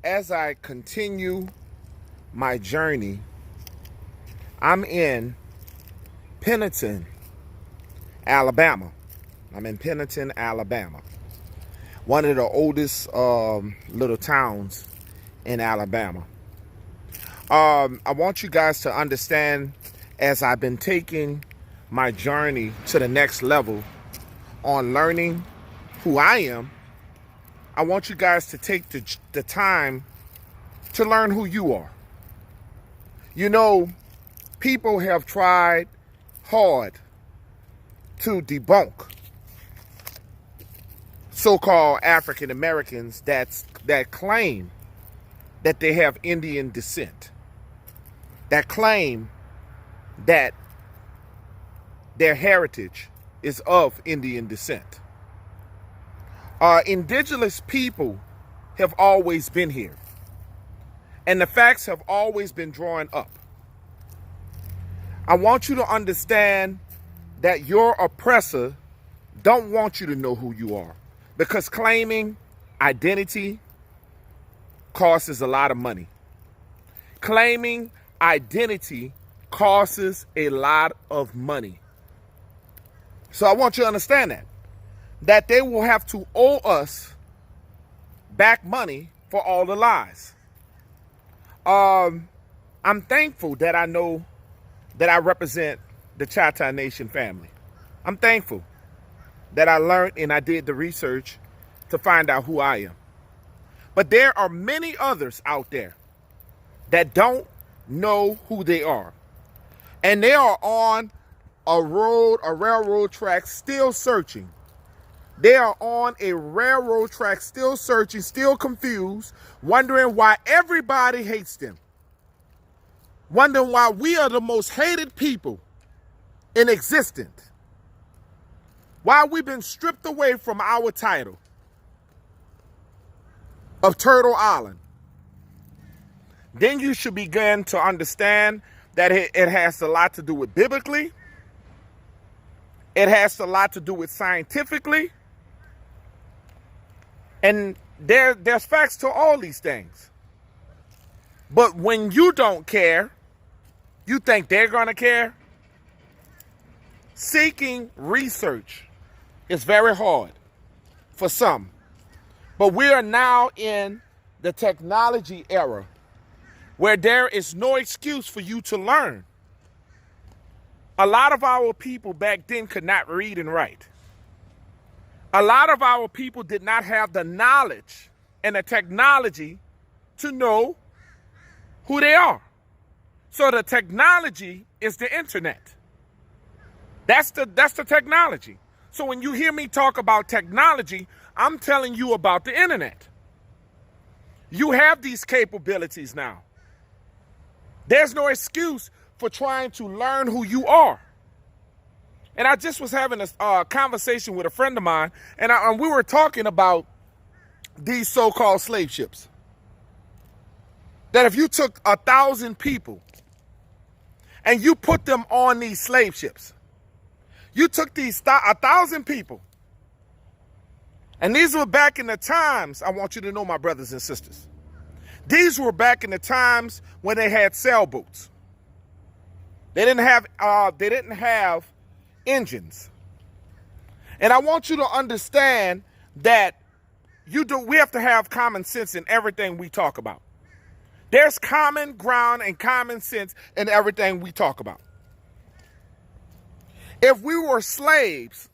as I continue my journey, I'm in Pennington, Alabama. I'm in Pennington, Alabama. One of the oldest little towns in Alabama. I want you guys to understand, as I've been taking my journey to the next level on learning who I am, I want you guys to take the time to learn who you are. You know, people have tried hard to debunk so-called African Americans that claim that they have Indian descent, that claim that their heritage is of Indian descent. Indigenous people have always been here, and the facts have always been drawn up. I want you to understand that your oppressor don't want you to know who you are, because claiming identity costs a lot of money. Claiming identity costs a lot of money. So I want you to understand that they will have to owe us back money for all the lies. I'm thankful that I know that I represent the Chata Nation family. I'm thankful that I learned and I did the research to find out who I am. But there are many others out there that don't know who they are. And they are on a railroad track, still searching. They are on a railroad track, still searching, still confused, wondering why everybody hates them. Wondering why we are the most hated people in existence. Why we've been stripped away from our title of Turtle Island. Then you should begin to understand that it has a lot to do with biblically. It has a lot to do with scientifically. And there's facts to all these things. But when you don't care, you think they're going to care? Seeking research is very hard for some. But we are now in the technology era where there is no excuse for you to learn. A lot of our people back then could not read and write. A lot of our people did not have the knowledge and the technology to know who they are. So the technology is the internet. That's the technology. So when you hear me talk about technology, I'm telling you about the internet. You have these capabilities now. There's no excuse for trying to learn who you are. And I just was having a conversation with a friend of mine, and we were talking about these so-called slave ships. That if you took 1,000 people and you put them on these slave ships, you took these 1,000 people, and these were back in the times, I want you to know, my brothers and sisters, these were back in the times when they had sailboats. They didn't have engines. And I want you to understand that we have to have common sense in everything we talk about. There's common ground and common sense in everything we talk about. If we were slaves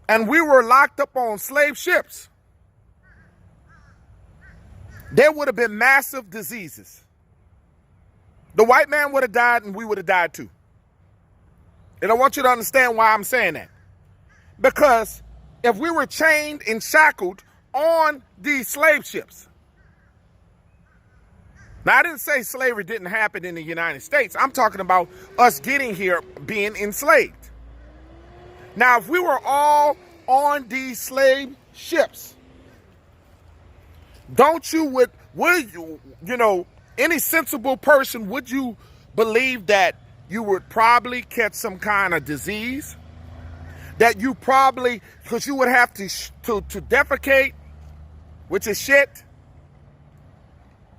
and we were locked up on slave ships, there would have been massive diseases. The white man would have died and we would have died too. And I want you to understand why I'm saying that. Because if we were chained and shackled on these slave ships, now I didn't say slavery didn't happen in the United States. I'm talking about us getting here being enslaved. Now, if we were all on these slave ships, don't you would you any sensible person, would you believe that you would probably catch some kind of disease? That you probably, because you would have to defecate, which is shit,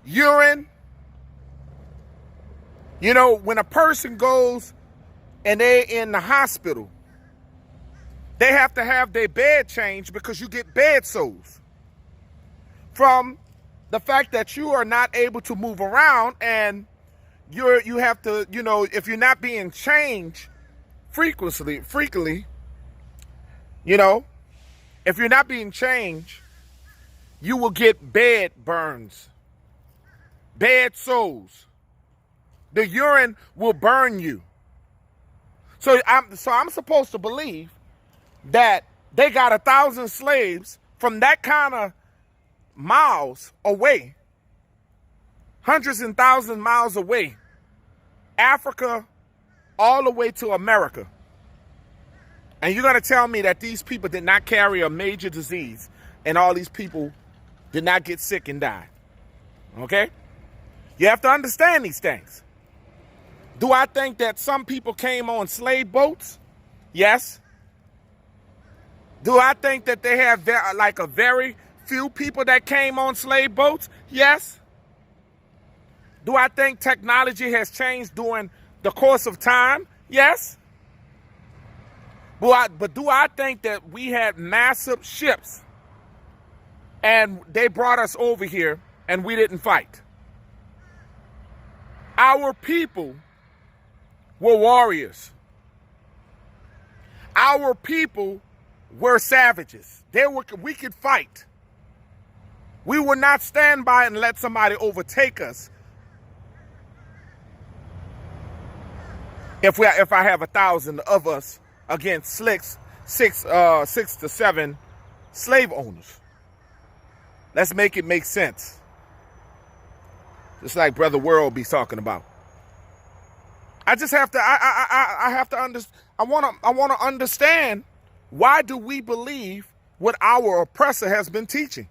urine. You know, when a person goes and they're in the hospital, they have to have their bed changed because you get bed sores from the fact that you are not able to move around, and you have to, you know, if you're not being changed frequently, you know, if you're not being changed, you will get bed burns, bed sores. The urine will burn you. So I'm supposed to believe that they got 1,000 slaves from that kind of miles away, hundreds and thousands miles away, Africa, all the way to America. And you're going to tell me that these people did not carry a major disease and all these people did not get sick and die. Okay? You have to understand these things. Do I think that some people came on slave boats? Yes. Do I think that they have like a very few people that came on slave boats? Yes. Do I think technology has changed during the course of time? Yes. But do I think that we had massive ships and they brought us over here and we didn't fight? Our people were warriors. Our people were savages. We could fight. We would not stand by and let somebody overtake us. If I have 1,000 of us against six to seven slave owners, let's make it make sense. Just like Brother World be talking about. I just have to. I have to understand. I want to understand, why do we believe what our oppressor has been teaching?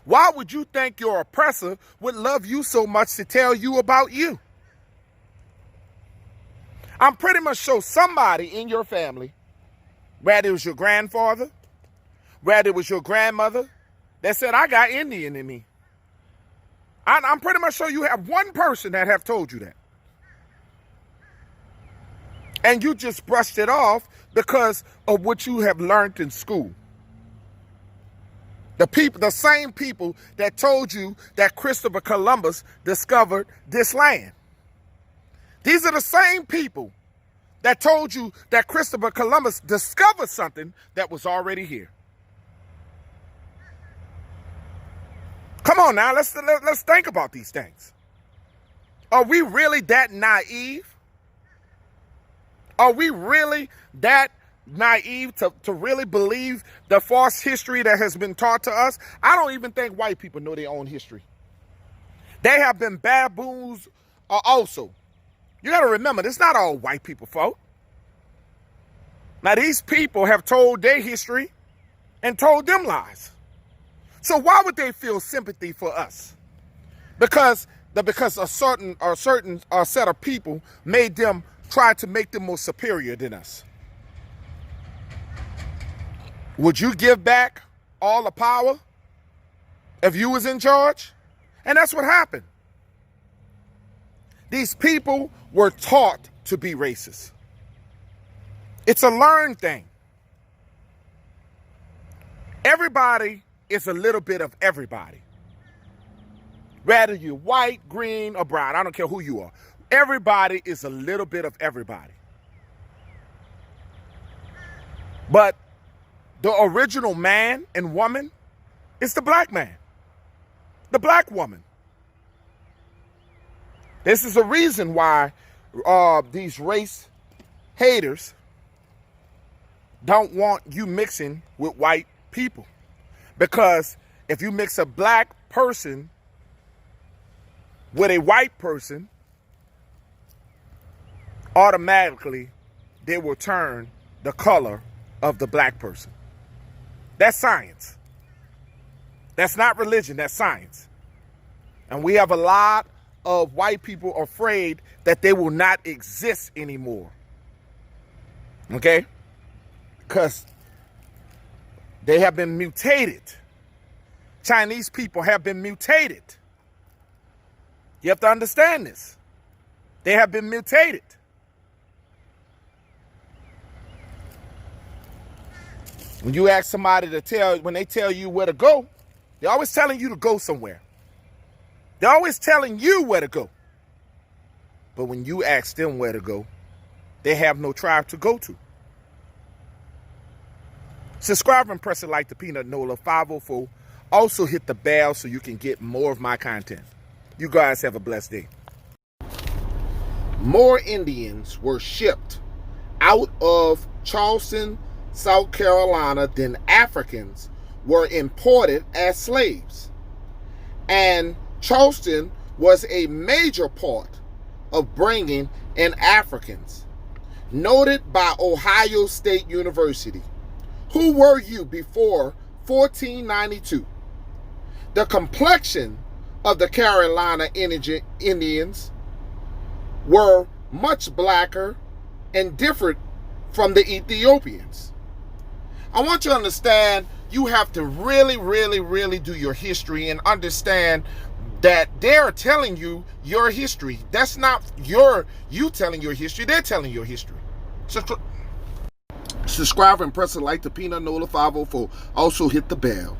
Why would you think your oppressor would love you so much to tell you about you? I'm pretty much sure somebody in your family, whether it was your grandfather, whether it was your grandmother, that said, I got Indian in me. I'm pretty much sure you have one person that have told you that. And you just brushed it off because of what you have learned in school. The same people that told you that Christopher Columbus discovered this land. These are the same people that told you that Christopher Columbus discovered something that was already here. Come on now, let's think about these things. Are we really that naive? Are we really that naive to really believe the false history that has been taught to us? I don't even think white people know their own history. They have been baboons also. You got to remember, it's not all white people fault. Now, these people have told their history and told them lies. So why would they feel sympathy for us? Because a certain set of people made them try to make them more superior than us. Would you give back all the power if you was in charge? And that's what happened. These people were taught to be racist. It's a learned thing. Everybody is a little bit of everybody. Whether you're white, green, or brown, I don't care who you are. Everybody is a little bit of everybody. But the original man and woman is the black man, the black woman. This is a reason why these race haters don't want you mixing with white people. Because if you mix a black person with a white person, automatically they will turn the color of the black person. That's science. That's not religion, that's science. And we have a lot of white people afraid that they will not exist anymore. Okay? Because they have been mutated. Chinese people have been mutated. You have to understand this. They have been mutated. When you ask somebody when they tell you where to go, they're always telling you to go somewhere. They're always telling you where to go. But when you ask them where to go, they have no tribe to go to. Subscribe and press it like the peanut Nola 504. Also hit the bell so you can get more of my content. You guys have a blessed day. More Indians were shipped out of Charleston, South Carolina than Africans were imported as slaves. And Charleston was a major part of bringing in Africans. Noted by Ohio State University. Who were you before 1492? The complexion of the Carolina Indians were much blacker and different from the Ethiopians. I want you to understand, you have to really, really, really do your history and understand that they're telling you your history. That's not you telling your history, they're telling your history. Subscribe and press the like to Peanut Nola 504. Also hit the bell.